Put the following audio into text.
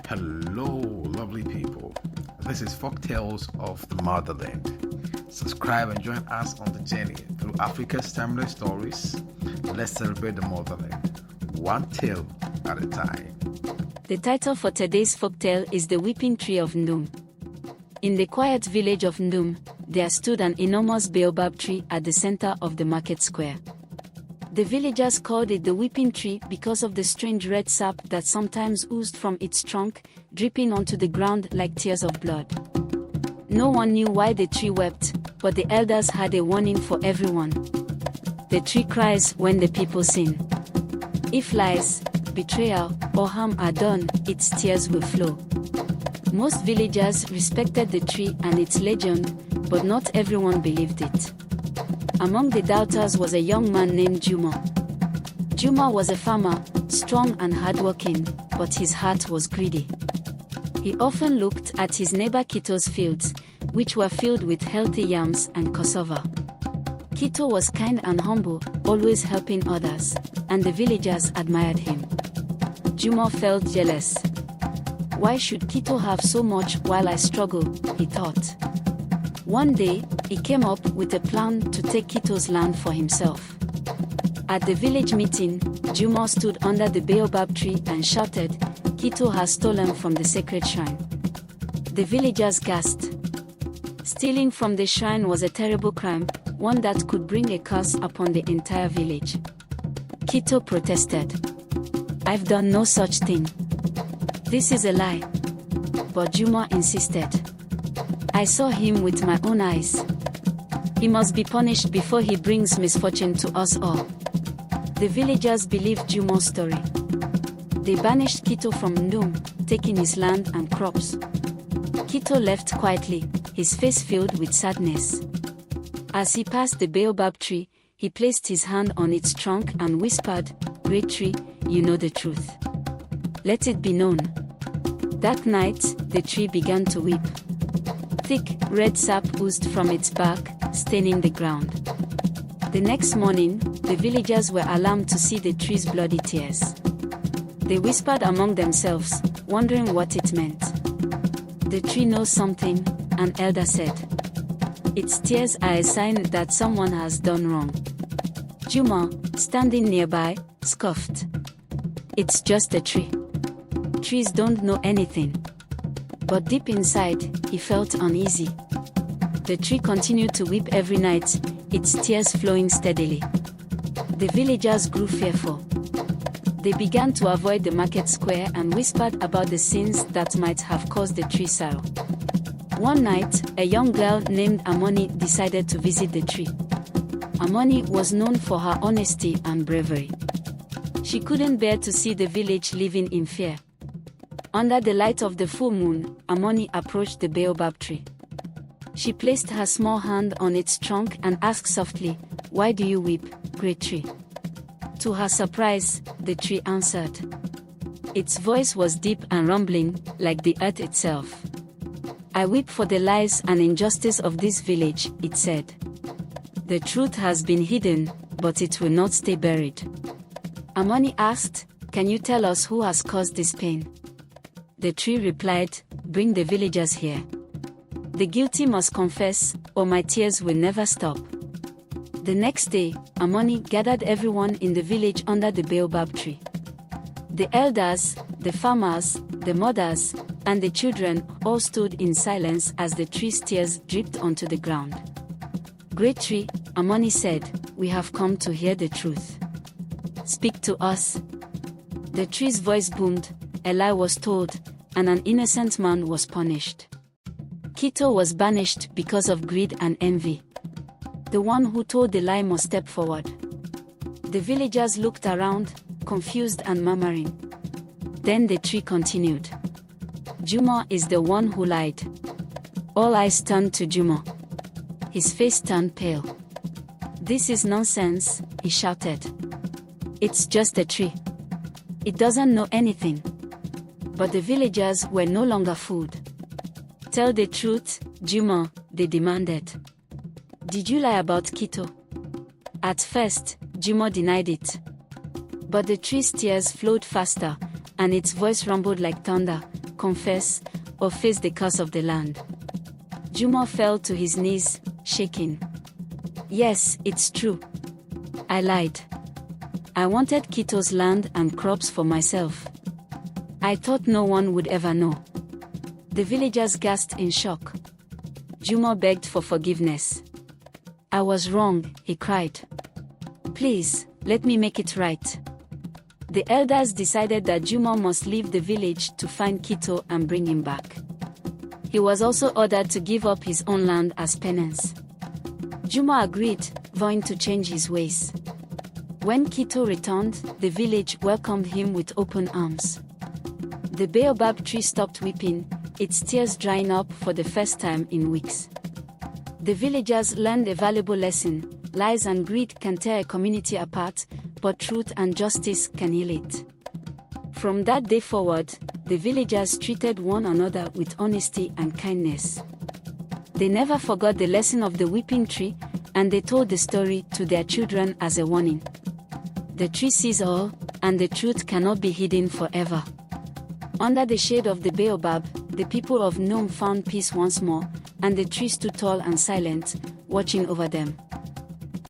Hello, lovely people. This is Folktales of the Motherland. Subscribe and join us on the journey through Africa's timeless stories. Let's celebrate the motherland, one tale at a time. The title for today's folktale is The Weeping Tree of Ndume. In the quiet village of Ndume, there stood an enormous baobab tree at the center of the market square. The villagers called it the weeping tree because of the strange red sap that sometimes oozed from its trunk, dripping onto the ground like tears of blood. No one knew why the tree wept, but the elders had a warning for everyone. The tree cries when the people sin. If lies, betrayal, or harm are done, its tears will flow. Most villagers respected the tree and its legend, but not everyone believed it. Among the doubters was a young man named Ndume. Ndume was a farmer, strong and hardworking, but his heart was greedy. He often looked at his neighbor Kito's fields, which were filled with healthy yams and cassava. Kito was kind and humble, always helping others, and the villagers admired him. Ndume felt jealous. Why should Kito have so much while I struggle, he thought. One day, he came up with a plan to take Kito's land for himself. At the village meeting, Ndume stood under the baobab tree and shouted, "Kito has stolen from the sacred shrine." The villagers gasped. Stealing from the shrine was a terrible crime, one that could bring a curse upon the entire village. Kito protested. "I've done no such thing. This is a lie." But Ndume insisted. "I saw him with my own eyes. He must be punished before he brings misfortune to us all." The villagers believed Ndume's story. They banished Kito from Ndume, taking his land and crops. Kito left quietly, his face filled with sadness. As he passed the baobab tree, he placed his hand on its trunk and whispered, "Great tree, you know the truth. Let it be known." That night, the tree began to weep. Thick, red sap oozed from its bark, staining the ground. The next morning, the villagers were alarmed to see the tree's bloody tears. They whispered among themselves, wondering what it meant. "The tree knows something," an elder said. "Its tears are a sign that someone has done wrong." Ndume, standing nearby, scoffed. "It's just a tree. Trees don't know anything." But deep inside, he felt uneasy. The tree continued to weep every night, its tears flowing steadily. The villagers grew fearful. They began to avoid the market square and whispered about the sins that might have caused the tree sorrow. One night, a young girl named Amoni decided to visit the tree. Amoni was known for her honesty and bravery. She couldn't bear to see the village living in fear. Under the light of the full moon, Amoni approached the baobab tree. She placed her small hand on its trunk and asked softly, "Why do you weep, great tree?" To her surprise, the tree answered. Its voice was deep and rumbling, like the earth itself. "I weep for the lies and injustice of this village," it said. "The truth has been hidden, but it will not stay buried." Amoni asked, "Can you tell us who has caused this pain?" The tree replied, "Bring the villagers here. The guilty must confess, or my tears will never stop." The next day, Amoni gathered everyone in the village under the baobab tree. The elders, the farmers, the mothers, and the children all stood in silence as the tree's tears dripped onto the ground. "Great tree," Amoni said, "we have come to hear the truth. Speak to us." The tree's voice boomed, a lie was told, and an innocent man was punished. Kito was banished because of greed and envy. The one who told the lie must step forward. The villagers looked around, confused and murmuring. Then the tree continued. "Ndume is the one who lied." All eyes turned to Ndume. His face turned pale. "This is nonsense," he shouted. "It's just a tree. It doesn't know anything." But the villagers were no longer fooled. "Tell the truth, Ndume," they demanded. "Did you lie about Kito?" At first, Ndume denied it. But the tree's tears flowed faster, and its voice rumbled like thunder, confess or face the curse of the land. Ndume fell to his knees, shaking. Yes, it's true. I lied. I wanted Kito's land and crops for myself. I thought no one would ever know. The villagers gasped in shock. Ndume begged for forgiveness. I was wrong, he cried. Please, let me make it right. The elders decided that Ndume must leave the village to find Kito and bring him back. He was also ordered to give up his own land as penance. Ndume agreed, vowing to change his ways. When Kito returned, the village welcomed him with open arms. The baobab tree stopped weeping, its tears drying up for the first time in weeks. The villagers learned a valuable lesson: lies and greed can tear a community apart, but truth and justice can heal it. From that day forward, the villagers treated one another with honesty and kindness. They never forgot the lesson of the weeping tree, and they told the story to their children as a warning. The tree sees all, and the truth cannot be hidden forever. Under the shade of the baobab, the people of Ndume found peace once more, and the tree stood tall and silent, watching over them.